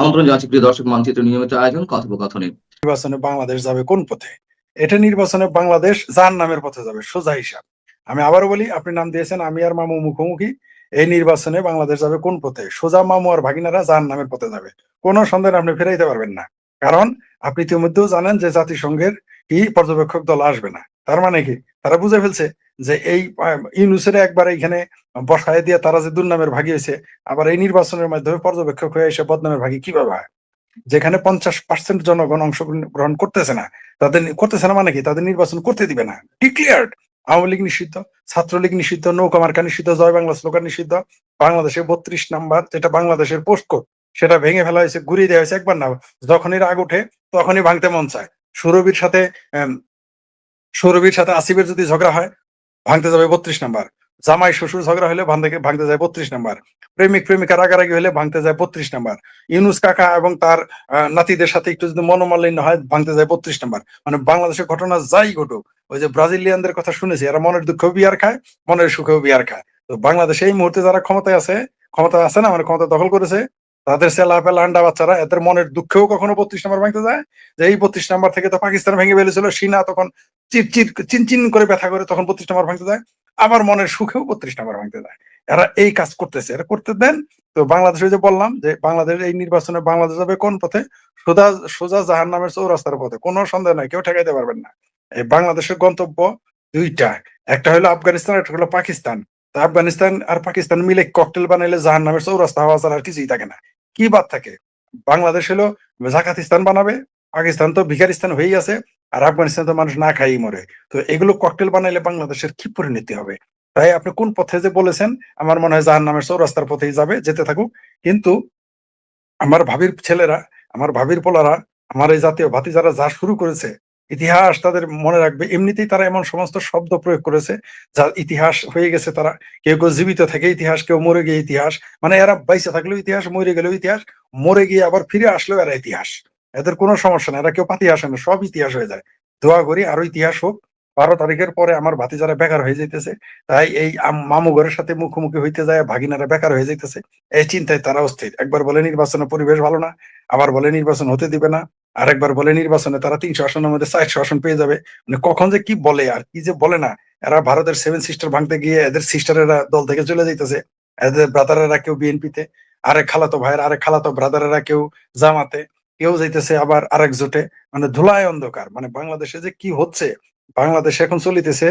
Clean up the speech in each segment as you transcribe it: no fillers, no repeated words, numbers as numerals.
আমন্ত্রণ জানাচ্ছি প্রিয় দর্শক মানচিত্র নিয়মিত আয়োজন কথোপকথনে। নির্বাচনে বাংলাদেশ যাবে কোন পথে? এটা নির্বাচনে বাংলাদেশ জাহান্নামের পথে যাবে, সোজা হিসাব। আমি আবারও বলি, আপনি নাম দিয়েছেন আমি আর মামু মুখোমুখি। এই নির্বাচনে বাংলাদেশ যাবে কোন পথে? সোজা মামু আর ভাগিনারা জাহান্নামের পথে যাবে, কোনো সন্দেহ আপনি ফেরাইতে পারবেন না। কারণ আপনি ইতিমধ্যেও জানেন যে জাতিসংঘের কি পর্যবেক্ষক দল আসবে না। তার মানে কি, তারা বুঝে ফেলছে যে এই ইউনুসের একবার এখানে বসায় দিয়ে তারা যে দুর্নামের ভাগী হয়েছে, আবার এই নির্বাচনের মাধ্যমে পর্যবেক্ষক হয়ে এসে বদনামের ভাগী কিভাবে হয়? যেখানে 50% জনগণ অংশগ্রহণ করতেছে না, তাদের করতেছে না মানে কি, তাদের নির্বাচন করতে দিবে না, ডিক্লেয়ার্ড। আওয়ামী লীগ নিষিদ্ধ, ছাত্রলীগ নিষিদ্ধ, নৌকা মার্কা নিষিদ্ধ, জয় বাংলা স্লোগান নিষিদ্ধ। বাংলাদেশে 32 নাম্বার যেটা বাংলাদেশের পোস্ট কোড, সেটা ভেঙে ফেলা হয়েছে, ঘুরিয়ে দেওয়া হয়েছে। একবার না, যখনই রাগ ওঠে তখনই ভাঙতে মন চায়। সুরভির সাথে আসিফের যদি ঝগড়া হয়, ভাঙতে যাবে 32 নাম্বার। জামাই শ্বশুর ঝগড়া হলে ভাঙতে যায় 32 নাম্বার। প্রেমিক প্রেমিকা রাগারাগি হলে ভাঙতে যায় 32 নাম্বার। ইউনুস কাকা এবং তার নাতিদের সাথে একটু যদি মনোমালিন্য হয়, ভাঙতে যায় 32 নাম্বার। মানে বাংলাদেশের ঘটনা যাই ঘটুক, ওই যে ব্রাজিলিয়ানদের কথা শুনেছি, এরা মনের দুঃখেও বিয়ার খায়, মনের সুখেও বিয়ার খায়। তো বাংলাদেশে এই মুহূর্তে যারা ক্ষমতা আছে না, মানে ক্ষমতা দখল করেছে, তাদের ছেলা পেলা আন্ডা বাচ্চারা এদের মনের দুঃখেও কখনো 32 নাম্বার ভাঙতে যায়। যে এই 32 নাম্বার থেকে তো পাকিস্তান ভেঙে ফেলেছিল, সিনা তখন চিনচিন করে ব্যথা করে তখন 32 নাম্বার ভাঙতে যায়। আবার মনের সুখেও 32 নাম্বার ভাঙতে যায়। এরা এই কাজ করতেছে, এরা করতে দেন। তো বাংলাদেশে যে বললাম যে বাংলাদেশ এই নির্বাচনে বাংলাদেশ যাবে কোন পথে? সোজা সোজা জাহান্নামের চৌরাস্তার পথে, কোনো সন্দেহ নাই, কেউ ঠেকাইতে পারবেন না। এই বাংলাদেশের গন্তব্য দুইটা, একটা হলো আফগানিস্তান, একটা হলো পাকিস্তান। তা আফগানিস্তান আর পাকিস্তান মিলে ককটেল বানাইলে জাহান্নামের চৌরাস্তা হওয়া ছাড়া আর কিছুই থাকে না। কি বাদ থাকে? বাংলাদেশ হলো জাকাতিস্তান বানাবে, পাকিস্তান তো ভিখারিস্তান হয়েই আছে, আর আফগানিস্তান তো মানুষ না খাইই মরে। তো এগুলো ককটেল বানাইলে বাংলাদেশের কি পরিণতি হবে? তাই আপনি কোন পথে যে বলেছেন, আমার মনে হয় জাহান্নামের চৌরাস্তার পথেই যাবে, যেতে থাকুক। কিন্তু আমার ভাবির ছেলেরা, আমার ভাবির পোলারা, আমার এই জাতীয় ভাতিজারা যা শুরু করেছে, ইতিহাস তাদের মনে রাখবে। এমনিতেই তারা এমন সমস্ত শব্দ প্রয়োগ করেছে যা ইতিহাস হয়ে গেছে। তারা কেউ কেউ জীবিত থেকে ইতিহাস, কেউ মরে গিয়ে ইতিহাস। মানে এরা বাইসে থাকলেও ইতিহাস, মরে গেলেও ইতিহাস, মরে গিয়ে আবার ফিরে আসলেও এরা ইতিহাস। এদের কোনো সমস্যা না, এরা কেউ পাতি আসে না, সব ইতিহাস হয়ে যায়। দোয়া করি আরো ইতিহাস হোক। 12 তারিখের পরে আমার ভাতিজারা বেকার হয়ে যাইতেছে, তাই এই মামু ঘরের সাথে মুখোমুখি হইতে যায় ভাগিনারা বেকার হয়ে যাইতেছে, এই চিন্তায় তারা অস্থির। একবার বলে নির্বাচনের পরিবেশ ভালো না, আবার বলে নির্বাচন হতে দিবে না, আরেকবার বলে নির্বাচনে তারা 300 আসনের মধ্যে 400 আসন পেয়ে যাবে। মানে কখন যে কি বলে আর কি যে বলে না। এরা ভারতের 7 সিস্টার ভাঙতে গিয়ে এদের সিস্টারেরা দল থেকে চলে যাইতেছে, এদের ব্রাদারেরা কেউ বিএনপিতে, আরেক খালাতো ভাইয়ের আরেক খালাতো ব্রাদারেরা কেউ জামাতে, কেউ যাইতেছে আবার আরেক জোটে। মানে ধুলায় অন্ধকার। মানে বাংলাদেশে যে কি হচ্ছে, বাংলাদেশে এখন চলিতেছে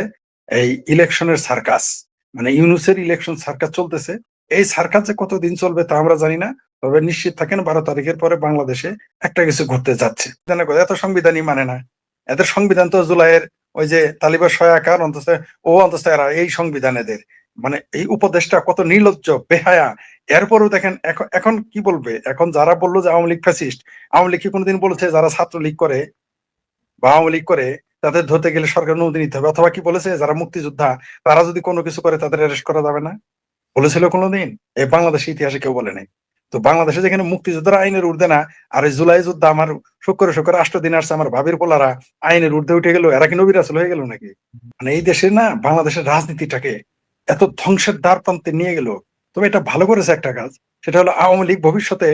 এই ইলেকশনের সার্কাস। মানে ইউনুসের ইলেকশন সার্কাস চলতেছে। এই সার্কাস যে কতদিন চলবে তা আমরা জানি না, তবে নিশ্চিত থাকেন 12 তারিখের পরে বাংলাদেশে একটা কিছু ঘটতে যাচ্ছে। এত সংবিধানই মানে না, এদের সংবিধান তো জুলাইয়ের ওই যে তালিবান সহায়কার অন্তত, অন্তত এরা এই সংবিধান এদের। মানে এই উপদেশটা কত নির্লজ্জ বেহায়া। এরপরও দেখেন এখন এখন কি বলবে, এখন যারা বললো যে আওয়ামী লীগ ফ্যাসিস্ট, আওয়ামী লীগ কি কোনোদিন বলেছে যারা ছাত্রলীগ করে বা আওয়ামী লীগ করে তাদের ধরতে গেলে সরকার অনুমতি নিতে হবে? অথবা কি বলেছে যারা মুক্তিযোদ্ধা তারা যদি কোনো কিছু করে তাদের অ্যারেস্ট করা যাবে না? বলেছিল কোনোদিন? এই বাংলাদেশের ইতিহাসে কেউ বলে নাই। তো বাংলাদেশে যেখানে মুক্তিযোদ্ধারা আইনের ঊর্ধ্বে না, আর এই জুলাই যুদ্ধ আমার শুক্র 8 দিন আসছে, আমার ভাবির পোলারা আইনের ঊর্ধ্বে উঠে গেল, এরা কি নবী রাসূল হয়ে গেল নাকি? মানে এই দেশে না, বাংলাদেশের রাজনীতিটাকে এত ধ্বংসের দ্বার প্রান্তে নিয়ে গেল। তবে এটা ভালো করেছে একটা কাজ, সেটা হলো আওয়ামী লীগ ভবিষ্যতে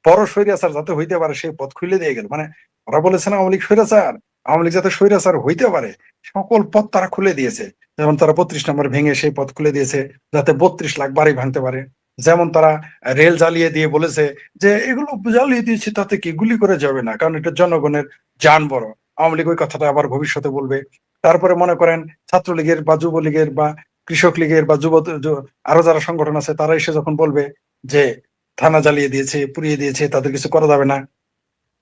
বড় স্বৈরাচার যাতে হইতে পারে সেই পথ খুলে দিয়ে গেল। মানে ওরা বলেছেন আওয়ামী লীগ স্বৈরাচার, আওয়ামী লীগ যাতে স্বৈরাচার হইতে পারে সকল পথ তারা খুলে দিয়েছে। যেমন তারা 32 নম্বর ভেঙে সেই পথ খুলে দিয়েছে যাতে 32 লাখ বাড়ি ভাঙতে পারে। যেমন তারা রেল জ্বালিয়ে দিয়ে বলেছে যে এগুলো জ্বালিয়ে দিয়েছে তাতে কি, গুলি করে যাবে না, কারণ এটা জনগণের জান বড়। আওয়ামী লীগ ওই কথাটা আবার ভবিষ্যতে বলবে। তারপরে মনে করেন ছাত্রলীগের বা যুবলীগের বা কৃষক লীগের বা আরো যারা সংগঠন আছে তারা এসে যখন বলবে যে থানা জ্বালিয়ে দিয়েছে, পুড়িয়ে দিয়েছে, তাদের কিছু করা যাবে না,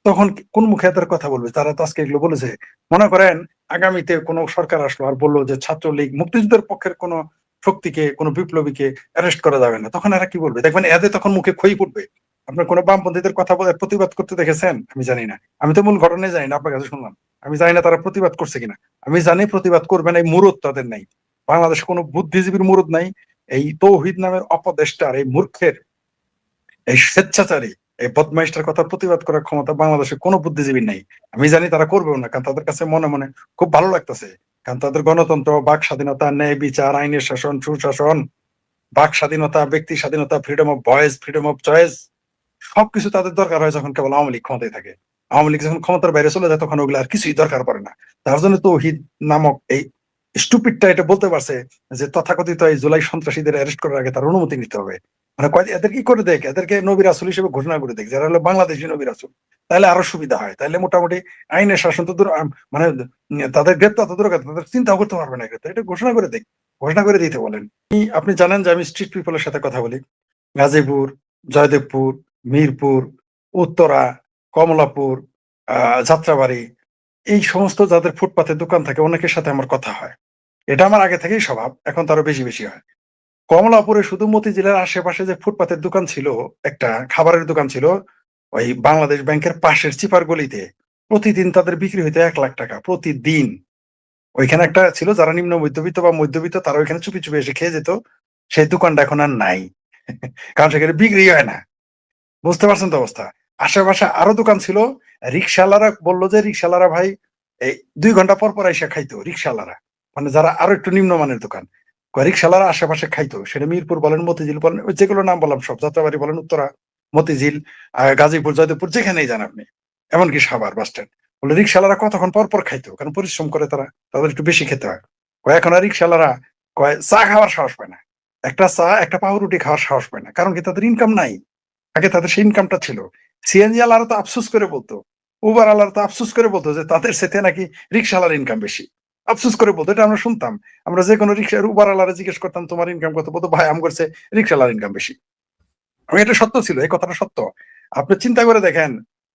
তখন কোন মুখে তার কথা বলবে? তারা তো আজকে এগুলো বলেছে। মনে করেন আগামীতে কোনো সরকার আসলো আর বললো যে ছাত্রলীগ মুক্তিযুদ্ধের পক্ষের কোন শক্তিকে, কোন বিপ্লবীকে অ্যারেস্ট করা যাবে না, তখন এরা কি বলবে? দেখবেন এদের তখন মুখে খই ফুটবে। আপনার কোন বামপন্থীদের কথা বলে প্রতিবাদ করতে দেখেছেন? আমি জানি না, আমি তো মূল ঘটনায় জানি না, আপনার কাছে শুনলাম। আমি জানি না তারা প্রতিবাদ করছে কিনা। আমি জানি প্রতিবাদ করবে না, এই মুরুদ তাদের নাই। বাংলাদেশে কোনো বুদ্ধিজীবীর মুরুদ নাই। এই তৌহিদ নামের অপদেষ্টার, এই মূর্খের, এই স্বেচ্ছাচারী, এই বদমাইশটার কথা প্রতিবাদ করার ক্ষমতা বাংলাদেশে কোনো বুদ্ধিজীবী নাই। আমি জানি তারা করবেও না, কারণ তাদের কাছে মনে মনে খুব ভালো লাগতেছে। কারণ তাদের গণতন্ত্র, বাক স্বাধীনতা, ন্যায় বিচার, আইনের শাসন, সুশাসন, বাক স্বাধীনতা, ব্যক্তি স্বাধীনতা, freedom of voice, freedom of choice সবকিছু তাদের দরকার হয় যখন কেবল আওয়ামী লীগ ক্ষমতায় থাকে। আওয়ামী লীগ যখন ক্ষমতার বাইরে চলে যায় তখন ওগুলো আর কিছুই দরকার পড়ে না। তার জন্য তৌহিদ নামক এই স্টুপিডটা এটা বলতে পারছে যে তথাকথিত এই জুলাই সন্ত্রাসীদের অ্যারেস্ট করার আগে তার অনুমতি নিতে হবে। মানে এদের কি করে দেখ, এদেরকে নবী রাসূল হিসেবে ঘোষণা করে দেখ, যারা হলো বাংলাদেশি নবী রাসূল। তাহলে আরো সুবিধা হয়, তাহলে মোটামুটি আইনের শাসন তো মানে তাদের গ্রেপ্তার তো দরকার, তাদের চিন্তাও করতে পারবে না গ্রেপ্তার, এটা ঘোষণা করে দেখ, ঘোষণা করে দিতে বলেন। আপনি জানেন যে আমি স্ট্রিট পিপলের সাথে কথা বলি, গাজীপুর, জয়দেবপুর, মিরপুর, উত্তরা, কমলাপুর, যাত্রাবাড়ি, এই সমস্ত যাদের ফুটপাতে দোকান থাকে অনেকের সাথে আমার কথা হয়। এটা আমার আগে থেকেই স্বভাব, এখন তো আরো বেশি বেশি হয়। কমলাপুরে শুধু মতিঝিলের আশেপাশে যে ফুটপাতের দোকান ছিল, একটা খাবারের দোকান ছিল ওই বাংলাদেশ ব্যাংকের পাশের চিপার গলিতে, প্রতিদিন তাদের বিক্রি হইতো 1 লাখ টাকা প্রতিদিন। ওইখানে একটা ছিল যারা নিম্ন মধ্যবিত্ত বা মধ্যবিত্ত তারা ওইখানে চুপি চুপি এসে খেয়ে যেত। সেই দোকানটা এখন আর নাই। কারণ সেখানে বিক্রি হয় না। বুঝতে পারছেন তো অবস্থা? আশেপাশে আরো দোকান ছিল। রিক্সাওয়ালারা বলল যে রিক্সাওয়ালারা ভাই এই ২ ঘন্টা পর পর আইসা খাইতো রিক্সাওয়ালারা। মানে যারা আরো একটু নিম্নমানের দোকান। রিক্সাওয়ালারা আশেপাশে খাইতো। সেটা মিরপুর বলেন, মতিঝিল বলেন, ওই যেগুলো নাম বললাম সব। যাত্রাবাড়ি বলেন, উত্তরা, মতিঝিল, গাজীপুর, জয়দেবপুর যেখানেই যান আপনি। এমনকি সাভার বাস স্ট্যান্ড। বলে রিক্সাওয়ালারা কতক্ষণ পর পর খাইতো। কারণ পরিশ্রম করে তারা। তাদের একটু বেশি খেতে হয়। এখন আর রিক্সাওয়ালারা চা খাওয়ার সাহস পায় না। একটা চা, একটা পাউরুটি খাওয়ার সাহস পায় না। কারণ কি তাদের ইনকাম নাই। আগে তাদের সেই ইনকামটা ছিল। সিএনজি আলারা তো আফসোস করে বলতো, উবার আলারা তো আফসোস করে বলতো যে তাদের সাথে নাকি রিক্সাওয়ালার ইনকাম বেশি। আফসোস করে বলতো, এটা আমরা শুনতাম। আমরা যে কোনো রিক্সার উবার আলারা জিজ্ঞেস করতাম তোমার ইনকাম কত, বলতো ভাই আম করছে রিক্সাওয়ালার ইনকাম বেশি। আমি এটা সত্য ছিল, এই কথাটা সত্য। আপনি চিন্তা করে দেখেন,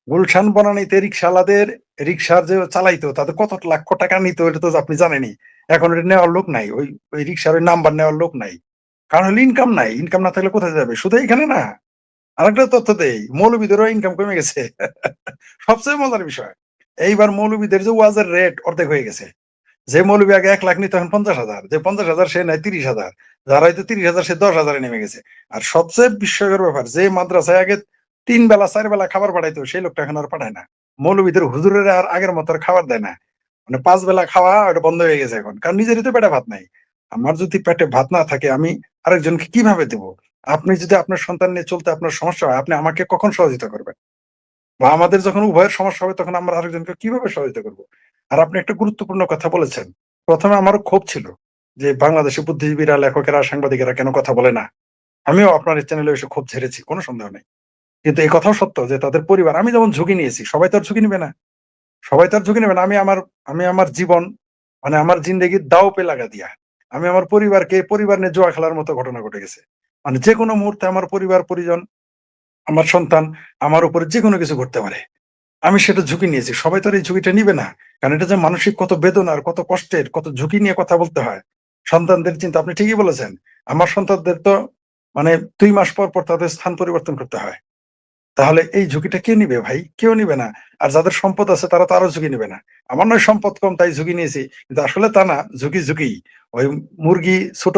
গুলশান বনানীতে রিক্সাওয়ালাদের রিক্সার যে চালাইতো তাদের কত লক্ষ টাকা নিত এটা তো আপনি জানেনই। এখন এটা নেওয়ার লোক নাই, ওই ওই রিক্সার ওই নাম্বার নেওয়ার লোক নাই। কারণ হলো ইনকাম নাই, ইনকাম না থাকলে কোথায় যাবে? শুধু এখানে না, আরেকটা তথ্য দেই, মৌলবীদেরও ইনকাম কমে গেছে। সবচেয়ে মজার বিষয়, এইবার মৌলবীদের যে ওয়াজের রেট অর্ধেক হয়ে গেছে। যে মৌলবী আগে 1 লাখ নিত এখন 50,000, যে 50,000 সে নেয় 30,000, যারা হয়তো 30,000 সে 10,000 নেমে গেছে। আর সবচেয়ে বিস্ময়কর ব্যাপার, যে মাদ্রাসায় আগে 3 বেলা 4 বেলা খাবার পাঠাইতো সেই লোকটা এখন আর পাঠায় না। মৌলবীদের হুজুরের আর আগের মতো আর খাবার দেয় না। মানে 5 বেলা খাওয়া ওটা বন্ধ হয়ে গেছে এখন, কারণ নিজেরই তো পেটে ভাত নাই। আমার যদি পেটে ভাত না থাকে আমি আরেকজনকে কিভাবে দেবো? আপনি যদি আপনার সন্তান নিয়ে চলতে আপনার সমস্যা হয়, আপনি আমাকে কখন সহযোগিতা করবেন? বা আমাদের যখন উভয়ের সমস্যা হবে তখন আমরা আরেকজনকে কিভাবে সহযোগিতা করবো? আর আপনি একটা গুরুত্বপূর্ণ কথা বলেছেন। প্রথমে আমারও ক্ষোভ ছিল যে বাংলাদেশে বুদ্ধিজীবীরা, লেখকেরা, সাংবাদিকেরা কেন কথা বলে না। আমিও আপনার এই চ্যানেলে এসে ক্ষোভ ঝেড়েছি, কোনো সন্দেহ নেই। কিন্তু এই কথাও সত্য যে তাদের পরিবার, আমি যেমন ঝুঁকি নিয়েছি সবাই তো আর ঝুঁকি নিবে না। সবাই তো আর ঝুঁকি নেবে না। আমি আমার জীবন, মানে আমার জিন্দেগির দাও পে লাগা দিয়া আমি আমার পরিবারকে পরিবার নিয়ে জুয়া খেলার মতো ঘটনা ঘটে গেছে। মানে যেকোনো মুহূর্তে আমার পরিবার পরিজন, আমার সন্তান, আমার উপরে যেকোনো কিছু ঘটতে পারে। আমি সেটা ঝুঁকি নিয়েছি। সবাই তো আর এই ঝুঁকিটা নিবে না। কারণ এটা যে মানসিক কত বেদনার, কত কষ্টের, কত ঝুঁকি নিয়ে কথা বলতে হয়। সন্তানদের চিন্তা, আপনি ঠিকই বলেছেন। আমার সন্তানদের তো মানে ২ মাস পর, পর তাদের স্থান পরিবর্তন করতে হয়। তাহলে এই ঝুঁকিটা কে নিবে ভাই? কেউ নিবে না। আর যাদের সম্পদ আছে তারা তো আরো ঝুঁকি নিবে না। আমার নয় সম্পদ কম তাই ঝুঁকি নিয়েছি। কিন্তু আসলে তা না, ঝুঁকি ঝুঁকিই। ওই মুরগি ছোট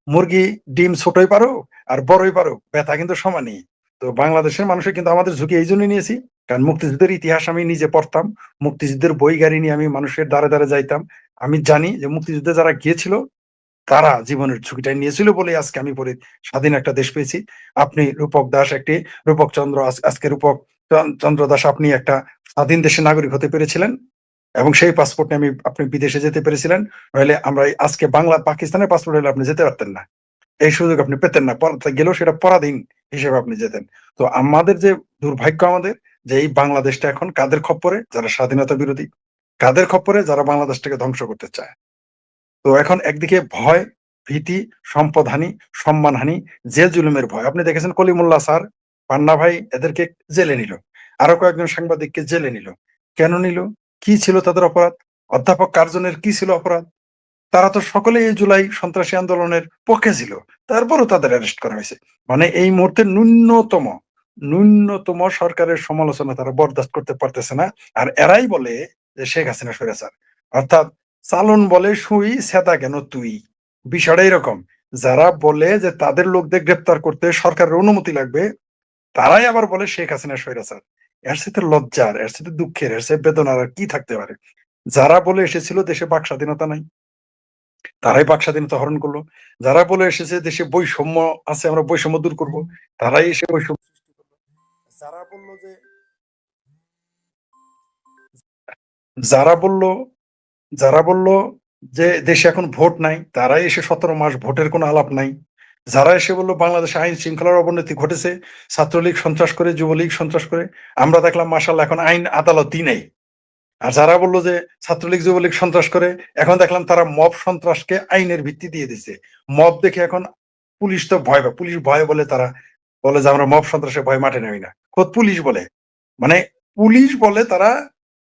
মুরগি ডিম ছোটই পারুক আর বড়ই পারুক, ব্যথা কিন্তু সমানই। তো বাংলাদেশের মানুষের কিন্তু আমাদের ঝুঁকি এইজন্যই নিয়েছি। কারণ মুক্তিযুদ্ধের ইতিহাস আমি নিজে পড়তাম। মুক্তিযুদ্ধের বই গাড়ি নিয়ে আমি মানুষের দ্বারে, দ্বারে যাইতাম। আমি জানি যে মুক্তিযুদ্ধে যারা গিয়েছিল তারা জীবনের ঝুঁকিটা নিয়েছিল বলেই আজকে আমি স্বাধীন একটা দেশ পেয়েছি। আপনি রূপক দাস একটি, রূপক চন্দ্র আজকে রূপক চন্দ্র দাস, আপনি একটা স্বাধীন দেশের নাগরিক হতে পেরেছিলেন এবং সেই পাসপোর্ট নিয়ে আপনি বিদেশে যেতে পেরেছিলেন। নইলে আমরা এই আজকে পাকিস্তানের পাসপোর্ট হলে আপনি যেতে পারতেন না। এই সুযোগ আপনি পেতেন না। গেলেও সেটা পরাধীন হিসেবে আপনি যেতেন। তো আমাদের যে দুর্ভাগ্য আমাদের, যে এই বাংলাদেশটা এখন কাদের খপ্পরে? যারা স্বাধীনতা বিরোধী। কাদের খপ্পরে? যারা বাংলাদেশটাকে ধ্বংস করতে চায়। তো এখন একদিকে ভয়, ভীতি, সম্পদহানি, সম্মানহানি, জেল-জুলুমের ভয়। আপনি দেখেছেন কলিমুল্লাহ স্যার, পান্না ভাই এদেরকে জেলে নিল। আরো কয়েকজন সাংবাদিককে জেলে নিল। কেন নিল? কি ছিল তাদের অপরাধ? অধ্যাপক কার্জনের কি ছিল অপরাধ? তারা তো সকলেই এই জুলাই সন্ত্রাসী আন্দোলনের পক্ষে ছিল। তারপরও তাদের অ্যারেস্ট করা হয়েছে। মানে এই মুহূর্তে ন্যূনতম সরকারের সমালোচনা তারা বরদাস্ত করতে পারতেছে না। আর এরাই বলে যে শেখ হাসিনা স্বৈরাচার। অর্থাৎ চালন বলে সুই, সেদা কেন তুই? বিষয়টা এরকম। যারা বলে যে তাদের লোকদের গ্রেপ্তার করতে সরকারের অনুমতি লাগবে, তারাই আবার বলে শেখ হাসিনা স্বৈরাচার। এর চাইতে লজ্জার, এর চাইতে দুঃখের, এর চাইতে বেদনার আর কি থাকতে পারে? যারা বলে এসেছিল দেশে বাক স্বাধীনতা নাই, তারাই বাক স্বাধীনতা হরণ করলো। যারা বলে এসেছে দেশে বৈষম্য আছে, আমরা বৈষম্য দূর করব, তারাই এসে বৈষম্য সৃষ্টি করলো। বলল যে যারা বলল যারা বলল যে দেশে এখন ভোট নাই, তারাই এসে 17 মাস ভোটের কোনো আলাপ নাই। যারা এসে বলল বাংলাদেশে আইন শৃঙ্খলার অবনতি ঘটেছে, ছাত্রলীগ সন্ত্রাস করে, যুবলীগ সন্ত্রাস করে, আমরা দেখলাম মাশাআল্লাহ এখন আইন আদালতই নেই। আর যারা বলল যে ছাত্রলীগ যুবলীগ সন্ত্রাস করে, এখন দেখলাম তারা মব সন্ত্রাসকে আইনের ভিত্তি দিয়ে দিছে। মব দেখে এখন পুলিশ তো ভয় পায়, পুলিশ ভয় বলে তারা বলে যে আমরা মব সন্ত্রাসে ভয় মাঠে নামি না। খোদ পুলিশ বলে, মানে পুলিশ বলে তারা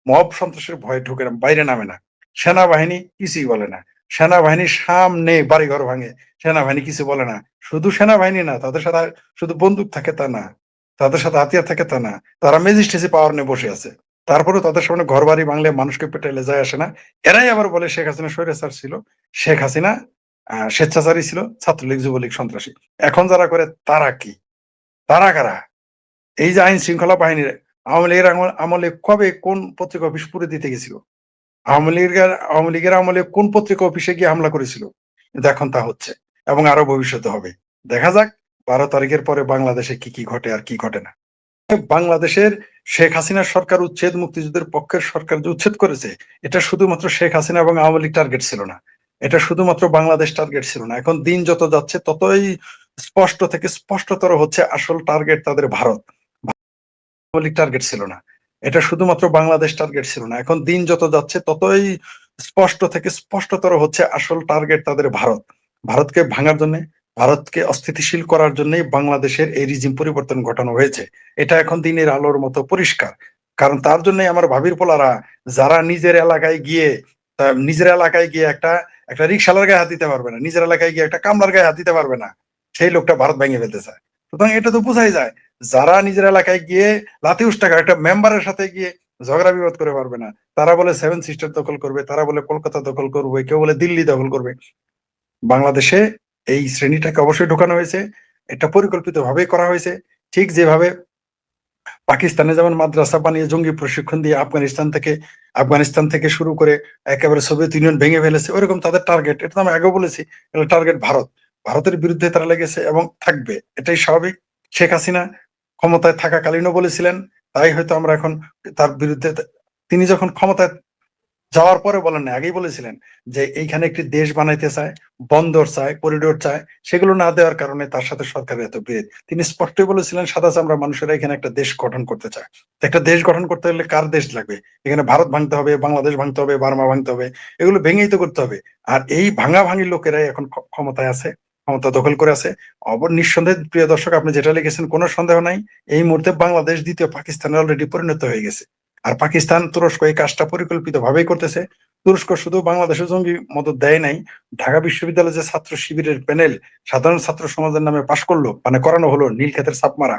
মব সন্ত্রাসের ভয়ে ঢুকে বাইরে নামে না। সেনাবাহিনী কিছুই বলে না। সেনাবাহিনীর সামনে বাড়িঘর ভাঙে, সেনাবাহিনী কিছু বলে না। শুধু সেনাবাহিনী না, তাদের সাথে শুধু বন্দুক থাকে তা না, তাদের সাথে হাতিয়ার থাকে তা না, তারা ম্যাজিস্ট্রেসি পাওয়ার নিয়ে বসে আছে। তারপরে তাদের সামনে ঘর বাড়ি ভাঙলে মানুষকে পেটাইলে যায় আসে না। এরাই আবার বলে শেখ হাসিনা স্বৈরাচার ছিল, শেখ হাসিনা স্বেচ্ছাচারী ছিল, ছাত্রলীগ যুবলীগ সন্ত্রাসী। এখন যারা করে তারা কি, তারা কারা? এই যে আইন শৃঙ্খলা বাহিনীর আওয়ামী লীগের আমলে কবে কোন পত্রিকা অফিস পুড়ে দিতে গেছিল? আওয়ামী লীগের আমলে কোন পত্রিকা অফিসে গিয়ে হামলা করেছিল? কিন্তু এখন তা হচ্ছে এবং আরো ভবিষ্যতে হবে। দেখা যাক 12 তারিখের পরে বাংলাদেশে কি কি ঘটে আর কি ঘটে না। বাংলাদেশের শেখ হাসিনার সরকার উচ্ছেদ, মুক্তিযুদ্ধের পক্ষের সরকার যে উচ্ছেদ করেছে, এটা শুধুমাত্র শেখ হাসিনা এবং আওয়ামী লীগ টার্গেট ছিল না, এটা শুধুমাত্র বাংলাদেশ টার্গেট ছিল না। এখন দিন যত যাচ্ছে ততই স্পষ্ট থেকে স্পষ্টতর হচ্ছে আসল টার্গেট তাদের ভারত। আওয়ামী লীগ টার্গেট ছিল না, এটা শুধুমাত্র বাংলাদেশ টার্গেট ছিল না। এখন দিন যত যাচ্ছে ততই স্পষ্ট থেকে স্পষ্টতর হচ্ছে আসল টার্গেট তাদের ভারত। ভারতকে ভাঙার জন্য, ভারতকে অস্থিতিশীল করার জন্যই বাংলাদেশের এই রিজিম পরিবর্তন ঘটানো হয়েছে। এটা এখন দিনের আলোর মতো পরিষ্কার। কারণ তার জন্যই আমার ভাবির পোলারা যারা নিজের এলাকায় গিয়ে একটা একটা রিক্সালার গায়ে হাত দিতে পারবে না, নিজের এলাকায় গিয়ে একটা কামলার গায়ে হাত দিতে পারবে না, সেই লোকটা ভারত ভেঙে ফেলতে চায়। সুতরাং এটা তো বোঝাই যায়, যারা নিজের এলাকায় গিয়ে লাথি উষ্টা একটা মেম্বারের সাথে গিয়ে ঝগড়া বিবাদ করে পারবে না, তারা বলে 7 সিস্টার দখল করবে, তারা বলে কলকাতা দখল করবে, কেউ বলে দিল্লি দখল করবে। বাংলাদেশে এই শ্রেণীটাকে অবশ্যই ঢোকানো হয়েছে, এটা পরিকল্পিত ভাবেই করা হয়েছে। ঠিক যেভাবে পাকিস্তানে যেমন মাদ্রাসা বানিয়ে জঙ্গি প্রশিক্ষণ দিয়ে আফগানিস্তান থেকে শুরু করে একেবারে সোভিয়েত ইউনিয়ন ভেঙে ফেলেছে, ওইরকম তাদের টার্গেট। এটা তো আমি আগেও বলেছি, টার্গেট ভারত। ভারতের বিরুদ্ধে তারা লেগেছে এবং থাকবে, এটাই স্বাভাবিক। শেখ হাসিনা ক্ষমতায় থাকাকালীনও বলেছিলেন, তাই হয়তো আমরা এখন তার বিরুদ্ধে, তিনি যখন ক্ষমতায় যাওয়ার পরে বলেন না, আগেই বলেছিলেন যে এইখানে একটি দেশ বানাইতে চায়, বন্দর চায়, করিডোর চায়, সেগুলো না দেওয়ার কারণে তার সাথে সরকারের এত বিরোধ। তিনি স্পষ্টই বলেছিলেন সাদা চামড়া মানুষেরা এখানে একটা দেশ গঠন করতে চায়। একটা দেশ গঠন করতে হলে কার দেশ লাগবে? এখানে ভারত ভাঙতে হবে, বাংলাদেশ ভাঙতে হবে, বার্মা ভাঙতে হবে, এগুলো ভেঙেই তো করতে হবে। আর এই ভাঙাভাঙি লোকেরাই এখন ক্ষমতায় আছে, ক্ষমতা দখল করে আছে। নিঃসন্দেহে প্রিয় দর্শক, আপনি যেটা লিখেছেন কোনো সন্দেহ নাই, এই মুহূর্তে বাংলাদেশ দ্বিতীয় পাকিস্তানে অলরেডি পরিণত হয়ে গেছে। আর পাকিস্তান, তুরস্ক এই কাজটা পরিকল্পিত ভাবেই করতেছে। তুরস্ক শুধু বাংলাদেশে জঙ্গি মদত দেয় নাই, ঢাকা বিশ্ববিদ্যালয়ে যে ছাত্র শিবিরের প্যানেল সাধারণ ছাত্র সমাজের নামে পাশ করলো, মানে করানো হলো নীলক্ষেতের ছাপ মারা,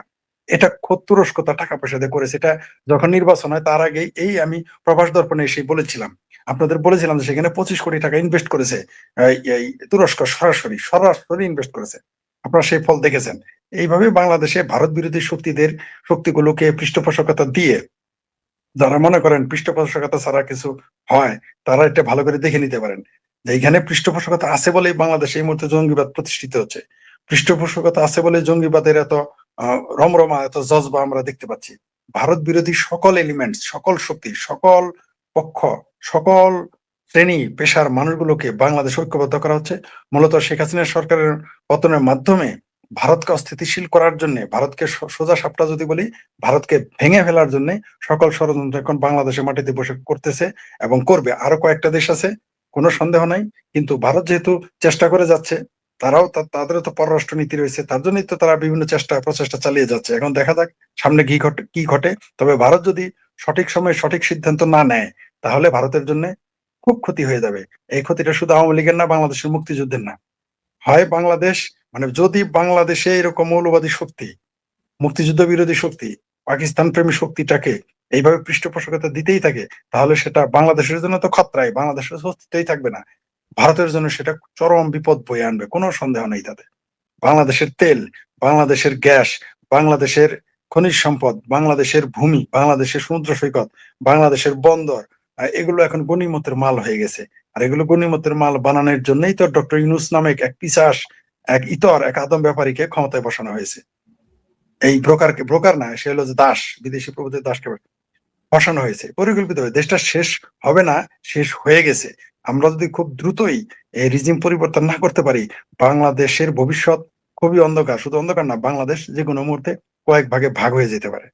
এটা খোদ তুরস্ক তার টাকা পয়সা দিয়ে করেছে। এটা যখন নির্বাচন হয় তার আগেই এই আমি প্রভাস দর্পণে এসে বলেছিলাম, আপনাদের বলেছিলাম যে সেখানে 25 কোটি টাকা ইনভেস্ট করেছে এই তুরস্ক, সরাসরি সরাসরি ইনভেস্ট করেছে। আপনারা সেই ফল দেখেছেন। এইভাবে বাংলাদেশে ভারত বিরোধী শক্তিগুলোকে পৃষ্ঠপোষকতা দিয়ে, যারা মনে করেন পৃষ্ঠপোষকতা ছাড়া কিছু হয়, তারা এটা ভালো করে দেখে নিতে পারেন যে এইখানে পৃষ্ঠপোষকতা আছে বলেই বাংলাদেশে এই মুহূর্তে জঙ্গিবাদ প্রতিষ্ঠিত হচ্ছে। পৃষ্ঠপোষকতা আছে বলে জঙ্গিবাদের এত রমরমা, এত জজবা আমরা দেখতে পাচ্ছি। ভারত বিরোধী সকল এলিমেন্টস, সকল শক্তি, সকল পক্ষ, সকল শ্রেণী পেশার মানুষগুলোকে বাংলাদেশ ঐক্যবদ্ধ করা হচ্ছে মূলত শেখ হাসিনার সরকারের পতনের মাধ্যমে। ভারতকে অস্থিতিশীল করার জন্য, ভারতকে সোজা সাপটা যদি বলি, ভারতকে ভেঙে ফেলার জন্য সকল ষড়যন্ত্র এখন বাংলাদেশের মাটিতে বসে করতেছে এবং করবে। আরো কয়েকটা দেশ আছে, কোনো সন্দেহ নাই। কিন্তু ভারত যেহেতু চেষ্টা করে যাচ্ছে, তারাও তাদেরও তো পররাষ্ট্র নীতি রয়েছে, তার জন্যই তো তারা বিভিন্ন প্রচেষ্টা চালিয়ে যাচ্ছে। এখন দেখা যাক সামনে কি ঘটে। তবে ভারত যদি সঠিক সময়ে সঠিক সিদ্ধান্ত না নেয়, তাহলে ভারতের জন্য খুব ক্ষতি হয়ে যাবে। এই ক্ষতিটা শুধু আওয়ামী লীগের না, বাংলাদেশের মুক্তিযুদ্ধের না। হয় বাংলাদেশ, মানে যদি বাংলাদেশে এরকম মৌলবাদী শক্তি, মুক্তিযুদ্ধ বিরোধী শক্তি, পাকিস্তান প্রেমী শক্তিটাকে এইভাবে পৃষ্ঠপোষকতা দিতেই থাকে, তাহলে সেটা বাংলাদেশের জন্য তো খতরাই, বাংলাদেশের অস্তিত্বই থাকবে না। ভারতের জন্য সেটা চরম বিপদ বয়ে আনবে, কোনো সন্দেহ নেই তাতে। বাংলাদেশের তেল, বাংলাদেশের গ্যাস, বাংলাদেশের খনিজ সম্পদ, বাংলাদেশের ভূমি, বাংলাদেশের সমুদ্র সৈকত, বাংলাদেশের বন্দর, এগুলো এখন গনিমতের মাল হয়ে গেছে। আর এগুলো গনিমতের মাল বানানোর জন্যই তো ডক্টর ইউনূস নামে এক পিশাচ, এক ইতর, এক আদম ব্যাপারীকে ক্ষমতায় বসানো হয়েছে। এই ব্রোকার না, সে হলো যে দাস, বিদেশি প্রভুদের দাসকে বসানো হয়েছে পরিকল্পিতভাবে। দেশটা শেষ হবে না, শেষ হয়ে গেছে। আমরা যদি খুব দ্রুতই এই রিজিম পরিবর্তন না করতে পারি, বাংলাদেশের ভবিষ্যৎ খুবই অন্ধকার। শুধু অন্ধকার না, বাংলাদেশ যে কোনো মুহূর্তে কয়েক ভাগে ভাগ হয়ে যেতে পারে।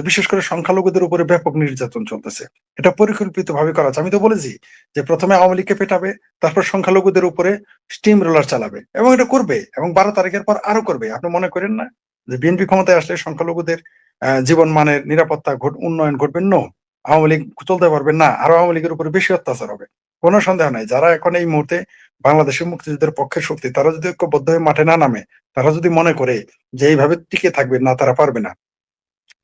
বিশেষ করে সংখ্যালঘুদের উপরে ব্যাপক নির্যাতন চলতেছে, এটা পরিকল্পিত ভাবে করা আছে। আমি তো বলেছি যে প্রথমে আওয়ামী লীগকে পেটাবে, তারপর সংখ্যালঘুদের উপরে স্টিম রোলার চালাবে, এবং এটা করবে, এবং 12 তারিখের পর আরো করবে। আপনি মনে করেন না যে বিএনপি ক্ষমতায় আসলে সংখ্যালঘুদের জীবন মানের নিরাপত্তা উন্নয়ন ঘটবে? নো, আওয়ামী লীগ চলতে পারবে না, আরো আওয়ামী লীগের উপরে বেশি অত্যাচার হবে। কোনো সন্দেহ নাই, যারা এখন এই মুহূর্তে বাংলাদেশের মুক্তিযুদ্ধের পক্ষের শক্তি, তারা যদি ঐক্যবদ্ধ হয়ে মাঠে না নামে, তারা যদি মনে করে যে এইভাবে টিকে থাকবে, না, তারা পারবে না।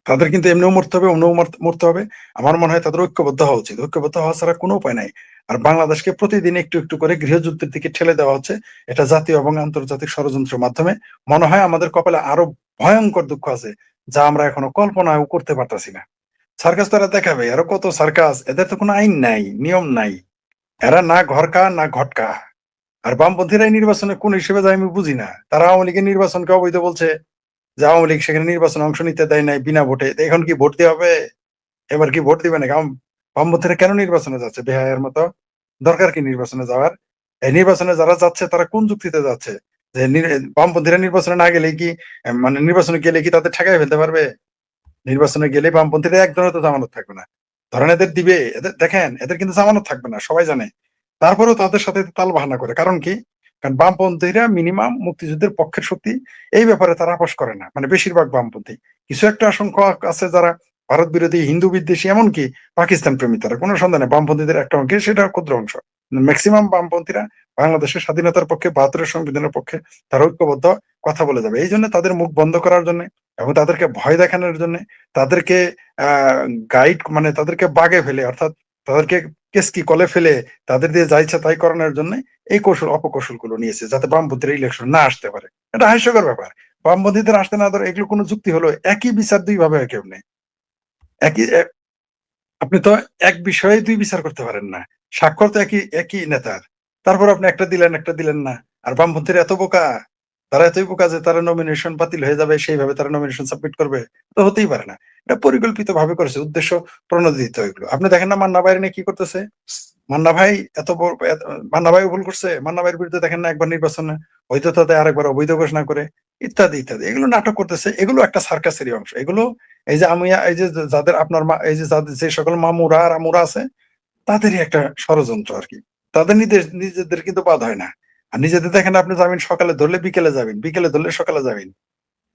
তাদের কিন্তু এমনিও মরতে হবে, অন্যও মরতে হবে। আমার মনে হয় তাদের ঐক্যবদ্ধ হওয়া উচিত। ঐক্যবদ্ধ হওয়া ছাড়া কোনো উপায় নাই। আর বাংলাদেশকে প্রতিদিন একটু একটু করে গৃহযুদ্ধের দিকে ঠেলে দেওয়া হচ্ছে, এটা জাতীয় এবং আন্তর্জাতিক ষড়যন্ত্রের মাধ্যমে। মনে হয় আমাদের কপালে আরো ভয়ঙ্কর দুঃখ আছে, যা আমরা এখনো কল্পনাও করতে পারতাছি না। সার্কাস তারা দেখাবে, আরো কত সার্কাস। এদের তো কোনো আইন নাই, নিয়ম নাই, এরা না ঘরকা না ঘটকা। আর বামপন্থীরা এই নির্বাচনে কোন হিসেবে যায় আমি বুঝি না। তারা আওয়ামী লীগের নির্বাচনকে অবৈধ বলছে, যে আওয়ামী লীগ সেখানে নির্বাচনে অংশ নিতে দেয় নাই বিনা ভোটে। এখন কি ভোট দেওয়া হবে? এবার কি ভোট দিবে নাকি? বামপন্থীরা কেন নির্বাচনে যাচ্ছে বেহায়ের মতো? দরকার কি নির্বাচনে যাওয়ার? এই নির্বাচনে যারা যাচ্ছে তারা কোন যুক্তিতে যাচ্ছে? যে বামপন্থীরা নির্বাচনে না গেলে কি, মানে নির্বাচনে গেলে কি তাদের ঠেকাই ফেলতে পারবে? নির্বাচনে গেলে বামপন্থীরা এক ধরনের তো জামানত থাকবে না। ধরেন এদের দিবে, এদের দেখেন, এদের কিন্তু জামানত থাকবে না, সবাই জানে। তারপরেও তাদের সাথে তাল বাহানা করে, কারণ কি? কারণ বামপন্থীরা মিনিমাম মুক্তিযুদ্ধের পক্ষের শক্তি, এই ব্যাপারে তারা আপোষ করে না। মানে বেশিরভাগ বামপন্থী, কিছু একটা সংখ্যক আছে যারা ভারত বিরোধী, হিন্দু বিদ্বেষী, এমনকি পাকিস্তান প্রেমী, তারা কোনো সন্দেহ নেই বামপন্থীদের একটা অংশ, সেটা ক্ষুদ্র অংশ। ম্যাক্সিমাম বামপন্থীরা বাংলাদেশের স্বাধীনতার পক্ষে, 72-এর সংবিধানের পক্ষে তারা ঐক্যবদ্ধ কথা বলে যাবে। এই জন্য তাদের মুখ বন্ধ করার জন্য এবং তাদেরকে ভয় দেখানোর জন্য, তাদেরকে গাইড, মানে তাদেরকে বাগে ফেলে, অর্থাৎ তাদেরকে কেসকি কলে ফেলে তাদের দিয়ে যা ইচ্ছা তাই করানোর জন্য এই অপকৌশল গুলো নিয়েছে, যাতে বামপন্থীরা ইলেকশন না আসতে পারে। এটা হাস্যকর ব্যাপার। বামপন্থীদের আসতে না ধরে, এগুলো কোনো যুক্তি হলো? একই বিচার দুই ভাবে হয় কেমনে? একই আপনি তো এক বিষয়ে দুই বিচার করতে পারেন না। স্বাক্ষর তো একই একই নেতার, তারপর আপনি একটা দিলেন একটা দিলেন না। আর বামপন্থীরা এত বোকা, তারা এতই বোকা যে তারা নমিনেশন বাতিল হয়ে যাবে সেইভাবে তারা নমিনেশন সাবমিট করবে? তো হতেই পারে না। এটা পরিকল্পিত ভাবে করেছে, উদ্দেশ্য প্রণোদিত। এগুলো আপনি দেখেন না, মান্না ভাই নিয়ে কি করতেছে? মান্না ভাই এত বড়, মান্না ভাই ভুল করছে। মান্না ভাইয়ের বিরুদ্ধে দেখেন না একবার নির্বাচনে বৈধতা দেয়, আরেকবার অবৈধ ঘোষণা করে, ইত্যাদি ইত্যাদি। এগুলো নাটক করতেছে, এগুলো একটা সার্কাসেরই অংশ। এগুলো এই যে আমি, এই যে যাদের আপনার এই যে যাদের যে সকল মামুরা আর আমুরা আছে, তাদেরই একটা ষড়যন্ত্র আর কি। তাদের নিজেদের কিন্তু বাদ হয় না। আর নিজেদের দেখেন, আপনি যাবেন সকালে ধরলে বিকেলে যাবেন, বিকেলে ধরলে সকালে যাবেন।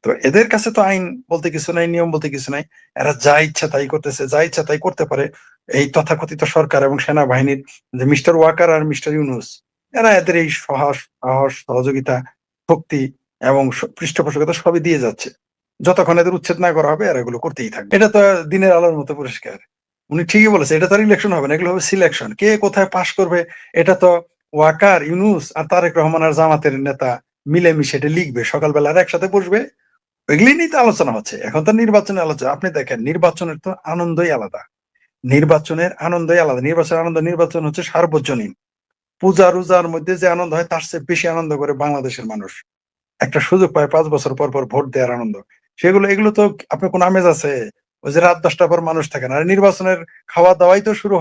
তো এদের কাছে তো আইন বলতে কিছু নাই, নিয়ম বলতে কিছু নাই। এরা যা ইচ্ছা তাই করতেছে, যা ইচ্ছা তাই করতে পারে। এই তথাকথিত সরকার এবং সেনাবাহিনীর যে মিস্টার ওয়াকার আর মিস্টার ইউনুস, এরা এদের এই সাহস, সহযোগিতা, শক্তি এবং পৃষ্ঠপোষকতা সবই দিয়ে যাচ্ছে। যতক্ষণ এদের উচ্ছেদ না করা হবে, এরা এগুলো করতেই থাকবে। এটা তো দিনের আলোর মতো পরিষ্কার। উনি ঠিকই বলেছে, এটা তো ইলেকশন হবে না, এগুলো হবে সিলেকশন। কে কোথায় পাশ করবে এটা তো ওয়াকার, ইউনুস আর তারেক রহমান আর জামাতের নেতা মিলেমিশে এটা লিখবে। সকালবেলা আর একসাথে বসবে, এগুলি নিয়ে তো আলোচনা হচ্ছে। এখন তো নির্বাচনের আলোচনা। আপনি দেখেন, নির্বাচনের তো আনন্দই আলাদা। নির্বাচনের আনন্দই আলাদা। নির্বাচন হচ্ছে সার্বজনীন। পূজা রোজার মধ্যে যে আনন্দ হয়, তার চেয়ে বেশি আনন্দ করে বাংলাদেশের মানুষ। একটা সুযোগ পায় 5 বছর পর পর ভোট দেওয়ার আনন্দ। এগুলো তো আপনার কোন আমেজ আছে? ওই যে রাত 10টার পর মানুষ থাকে না। আর নির্বাচনের খাওয়া দাওয়াই তো শুরু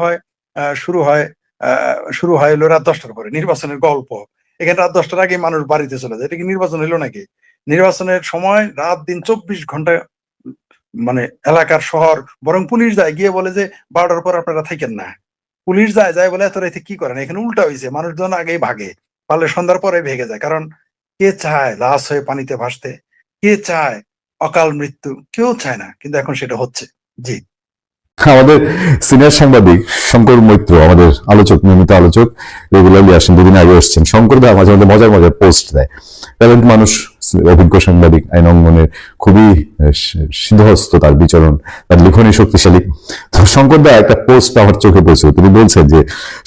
হয় হলো রাত 10টার পরে। নির্বাচনের গল্প এখানে রাত 10টার আগে মানুষ বাড়িতে চলে যায়। এটা কি নির্বাচন হলো নাকি? নির্বাচনের সময় রাত দিন 24 ঘন্টা, মানে এলাকার শহর, বরং পুলিশ যায়, গিয়ে বলে যে 12টার পর আপনারা থাকেন না। পুলিশ যায় বলে এত রাইতে কি করেন? এখানে উল্টা হয়েছে, মানুষজন আগেই ভাগে, পারলে সন্ধ্যার পরে ভেগে যায়। কারণ কে চায় লাশ হয়ে পানিতে ভাসতে? কে চায় অকাল মৃত্যু? কেউ চায় না, কিন্তু এখন সেটা হচ্ছে। জি, আমাদের সিনিয়র সাংবাদিক শঙ্কর মৈত্র, আমাদের আলোচক, নিয়মিত আলোচক, রেগুলারলি আসেন, দুদিন আগে এসছেন। শঙ্কর দা মাঝে মধ্যে মজার মজার পোস্ট দেয়। ট্যালেন্ট মানুষ, অভিজ্ঞ সাংবাদিক, আইন অঙ্গনের খুবই সিদ্ধহস্ত তার বিচরণ, তার লিখনী শক্তিশালী। তো শঙ্কর দা একটা পোস্ট আমার চোখে পড়েছিল। তিনি বলছেন যে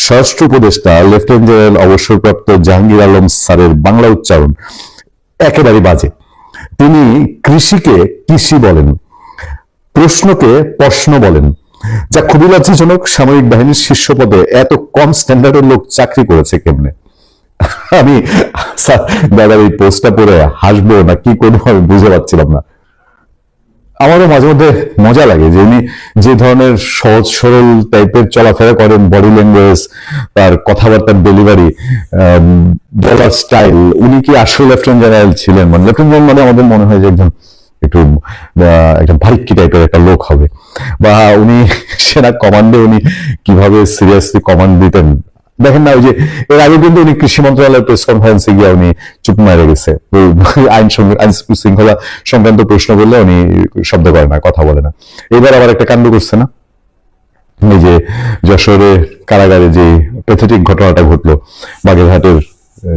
স্বরাষ্ট্র উপদেষ্টা লেফটেন্যান্ট জেনারেল অবসরপ্রাপ্ত জাহাঙ্গীর আলম স্যারের বাংলা উচ্চারণ একেবারে বাজে। তিনি কৃষিকে কৃষি বলেন, প্রশ্নকে প্রশ্ন বলেন, যা খুবই লজ্জাজনক। সামরিক বাহিনীর শীর্ষ পদে এত কম স্ট্যান্ডার্ডের লোক চাকরি করেছে কেমনে? আমি দাদার এই পোস্টটা পড়ে হাসবো না কি করবো আমি বুঝে পাচ্ছিলাম না। আমারও মাঝে মধ্যে মজা লাগে যে উনি যে ধরনের সহজ সরল টাইপের চলাফেরা করেন, বডি ল্যাঙ্গুয়েজ, তার কথাবার্তার ডেলিভারি, বলার স্টাইল, উনি কি আসলে লেফটেন্যান্ট জেনারেল ছিলেন? মানে লেফটেন্যান্ট জেনারেল মানে আমাদের মনে হয় যে একজন একটু একটা ভারিক্কি টাইপের একটা লোক হবে, বা উনি সেনা কমান্ডে উনি কিভাবে সিরিয়াসলি কমান্ড দিতেন। দেখেন না, ওই যে এর আগে কিন্তু উনি কৃষি মন্ত্রণালয়ের প্রেস কনফারেন্সে গিয়ে উনি চুপ মারে গেছে, আইন শৃঙ্খলা সংক্রান্ত প্রশ্ন করলে উনি শব্দ করে না, কথা বলে না। এবার আবার একটা কাণ্ড করছে না, এই যে যশোরে কারাগারে যে প্যাথেটিক ঘটনাটা ঘটলো, বাগেরহাটের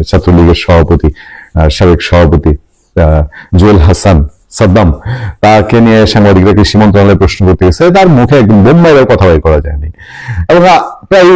ছাত্রলীগের সভাপতি, সাবেক সভাপতি জুয়েল হাসান সাদ্দাম, তাকে নিয়ে সাংবাদিকরা কৃষি মন্ত্রণালয়ে প্রশ্ন করতে গেছে, তার মুখে একদম বোম মাইরার কথা বের করা যায়নি। এবং প্রায়